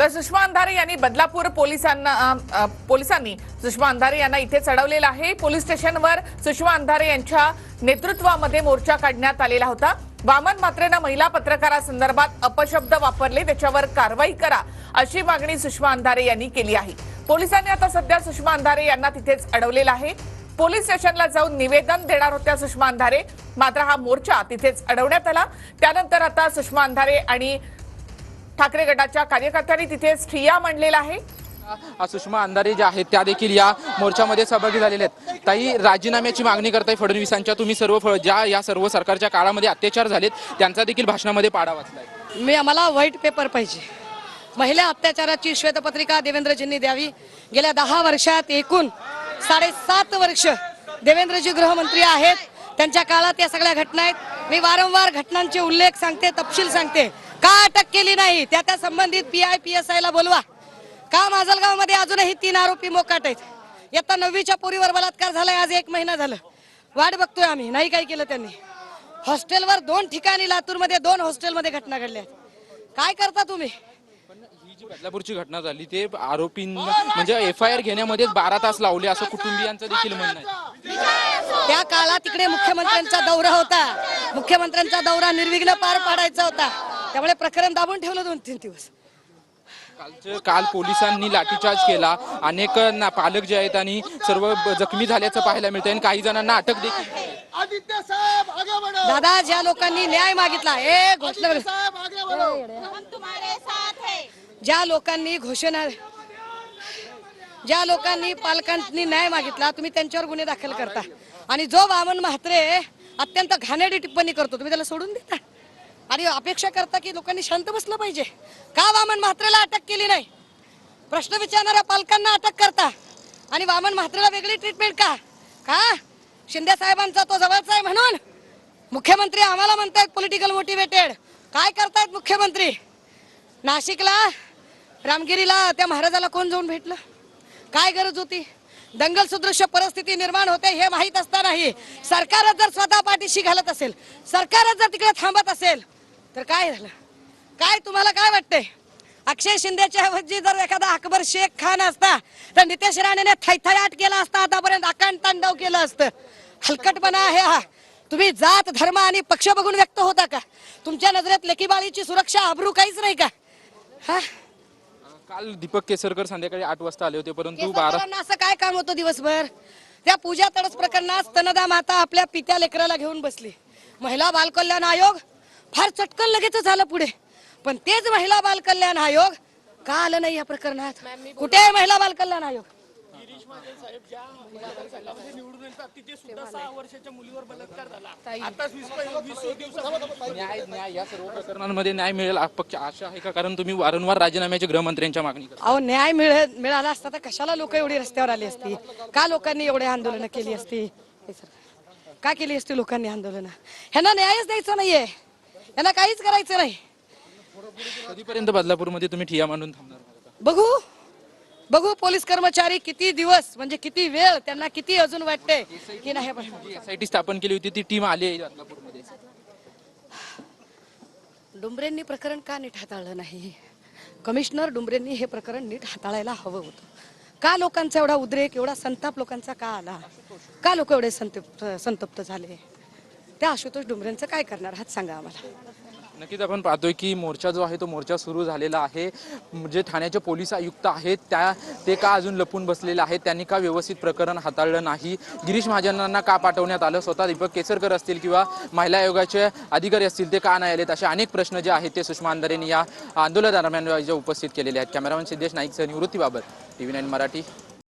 तर सुषमा अंधारे यांनी बदलापूर पोलिसांनी सुषमा अंधारे यांना इथे चढवलेलं आहे। पोलीस स्टेशनवर सुषमा अंधारे यांच्या नेतृत्वामध्ये मोर्चा काढण्यात आलेला होता। वामन म्हात्रेंना महिला पत्रकारांसंदर्भात अपशब्द वापरले, त्याच्यावर कारवाई करा अशी मागणी सुषमा अंधारे यांनी केली आहे। पोलिसांनी आता सध्या सुषमा अंधारे यांना तिथेच अडवलेलं आहे। पोलीस स्टेशनला जाऊन निवेदन देणार होत्या सुषमा अंधारे, मात्र हा मोर्चा तिथेच अडवण्यात आला। त्यानंतर आता सुषमा अंधारे आणि ठाकरे गटाच्या कार्यकर्त्यांनी तिथेच ठिय्या मांडलेला आहे। सुषमा अंधारे ज्या आहेत त्या देखील या मोर्चामध्ये सहभागी झालेल्या आहेत। ताई, राजीनाम्याची मागणी करताय फडणवीसांच्या, तुम्ही सर्व या सर्व सरकारच्या काळामध्ये अत्याचार झालेत त्यांचा देखील भाषणामध्ये पाडा वाचलाय। आम्हाला व्हाईट पेपर पाहिजे। महिला अत्याचाराची श्वेतपत्रिका देवेंद्रजींनी द्यावी। गेल्या 10 वर्षात एकूण 7.5 वर्ष देवेंद्रजी गृहमंत्री आहेत, त्यांच्या काळात या सगळ्या घटना आहेत। मी वारंवार घटनांचे उल्लेख सांगते, तपशील सांगते। का अटक केली नाही त्या संबंधित PI-PSI ला बोलवा। का माजलगावमध्ये अजूनही 3 आरोपी मोकाट आहेत। इयत्ता 9वीच्या पोरीवर बलात्कार झालाय, आज 1 महिना झालं, वाट बघतोय आम्ही, नाही काय केलं त्यांनी। हॉस्टेलवर 2 ठिकाणी, लातूरमध्ये 2 हॉस्टेलमध्ये घटना घडल्या। काय करता तुम्ही? ही जी बदलापूरची घटना झाली ते आरोपींना म्हणजे FIR घेण्यामध्ये 12 तास लावले असं कुटुंबियांचं देखील म्हणणं आहे। त्या काळात तिकडे मुख्यमंत्र्यांचा दौरा होता, मुख्यमंत्र्यांचा दौरा निर्विघ्न पार पाडायचा होता, त्यामुळे प्रकरण दाबून ठेवलं 2-3 दिवस। काल पोलिसांनी लाठीचार्ज केला, अनेक पालक जे आहेत आणि सर्व जखमी झाल्याचं पाहायला मिळतंय आणि काही जणांना अटक देखील। दादा, ज्या लोकांनी न्याय मागितला, ज्या लोकांनी पालकांनी न्याय मागितला, तुम्ही त्यांच्यावर गुन्हे दाखल करता आणि जो वामन म्हात्रे अत्यंत घाणेरडी टिप्पणी करतो तुम्ही त्याला सोडून देता आणि अपेक्षा करता की लोकांनी शांत बसलं पाहिजे। का वामन म्हात्रेला अटक केली नाही? प्रश्न विचारणाऱ्या पालकांना अटक करता आणि वामन म्हात्रेला वेगळी ट्रीटमेंट का? का शिंदे साहेबांचा तो जवळचा आहे म्हणून मुख्यमंत्री आम्हाला म्हणतायत पॉलिटिकल मोटिवेटेड? काय करतायत मुख्यमंत्री? नाशिकला रामगिरीला त्या महाराजाला कोण जाऊन भेटलं? काय गरज होती? दंगल सदृश्य परिस्थिती निर्माण होते हे माहित असतानाही सरकारच जर स्वतः पाठीशी घालत असेल, सरकारच जर तिकडे थांबत असेल तर काय झालं? काय तुम्हाला काय वाटतंय? अक्षय शिंदेच्या ऐवजी जर एखादा अकबर शेख खान असता तर नितेश राणेने थैथयाट केला असता, आतापर्यंत अकांड तांडव केलं असतं। हलकटपणा आहे हा। तुम्ही जात धर्म आणि पक्ष बघून व्यक्त होता का? तुमच्या नजरेत लेकीबाळीची सुरक्षा, अब्रू काहीच नाही का? हा, काल दीपक केसरकर संध्याकाळी 8 वाजता आले होते, परंतु असं काय काम होतं दिवसभर? त्या पूजा तडस प्रकरणात स्तनदा माता आपल्या पित्या लेकराला घेऊन बसली। महिला बाल कल्याण आयोग फार चटकन लगेच झालं पुढे, पण तेच महिला बाल कल्याण आयोग का आलं नाही या प्रकरणात? कुठे आहे महिला बाल कल्याण आयोग? न्याय या सर्व प्रकरणांमध्ये न्याय मिळेल आशा आहे का? कारण तुम्ही वारंवार राजीनाम्याची गृहमंत्र्यांच्या मागणी करता। अहो, न्याय मिळाला असता तर कशाला लोक एवढी रस्त्यावर आली असती? का लोकांनी एवढे आंदोलन केली असती? का केली असती लोकांनी आंदोलन? ह्यांना न्यायच द्यायचा नाहीये, यांना काहीच करायचं नाही। कधीपर्यंत बदलापूरमध्ये तुम्ही ठिय्या मांडून थांबणार? बघू पोलीस कर्मचारी किती दिवस, म्हणजे किती वेळ, त्यांना किती अजून वाटते की नाही। SIT स्थापन केली होती ती टीम आली आहे बदलापूरमध्ये। डुंबरेंनी प्रकरण का नीट हाताळलं नाही? कमिशनर डुंबरेंनी हे प्रकरण नीट हाताळायला हवं होतं। का लोकांचा एवढा उद्रेक, एवढा संताप लोकांचा का आला? का लोक एवढे संतप्त झाले? त्या आशुतोष डुंबरेंचं काय करणार आहात सांगा आम्हाला। नक्कीच आपण पाहतोय की मोर्चा जो आहे तो मोर्चा सुरू झालेला आहे। जे ठाण्याचे पोलीस आयुक्त आहेत ते का अजून लपून बसलेले आहेत? त्यांनी का व्यवस्थित प्रकरण हाताळलं नाही? गिरीश महाजनांना का पाठवण्यात आलं? स्वतः दीपक केसरकर असतील किंवा महिला आयोगाचे अधिकारी असतील ते का नाही आलेत? असे अनेक प्रश्न जे आहेत ते सुषमा अंधारेंनी या आंदोलनादरम्यान उपस्थित केलेले आहेत। कॅमेरामॅन सिद्धेश नाईकसह निवृत्ती बाबर, TV9 मराठी।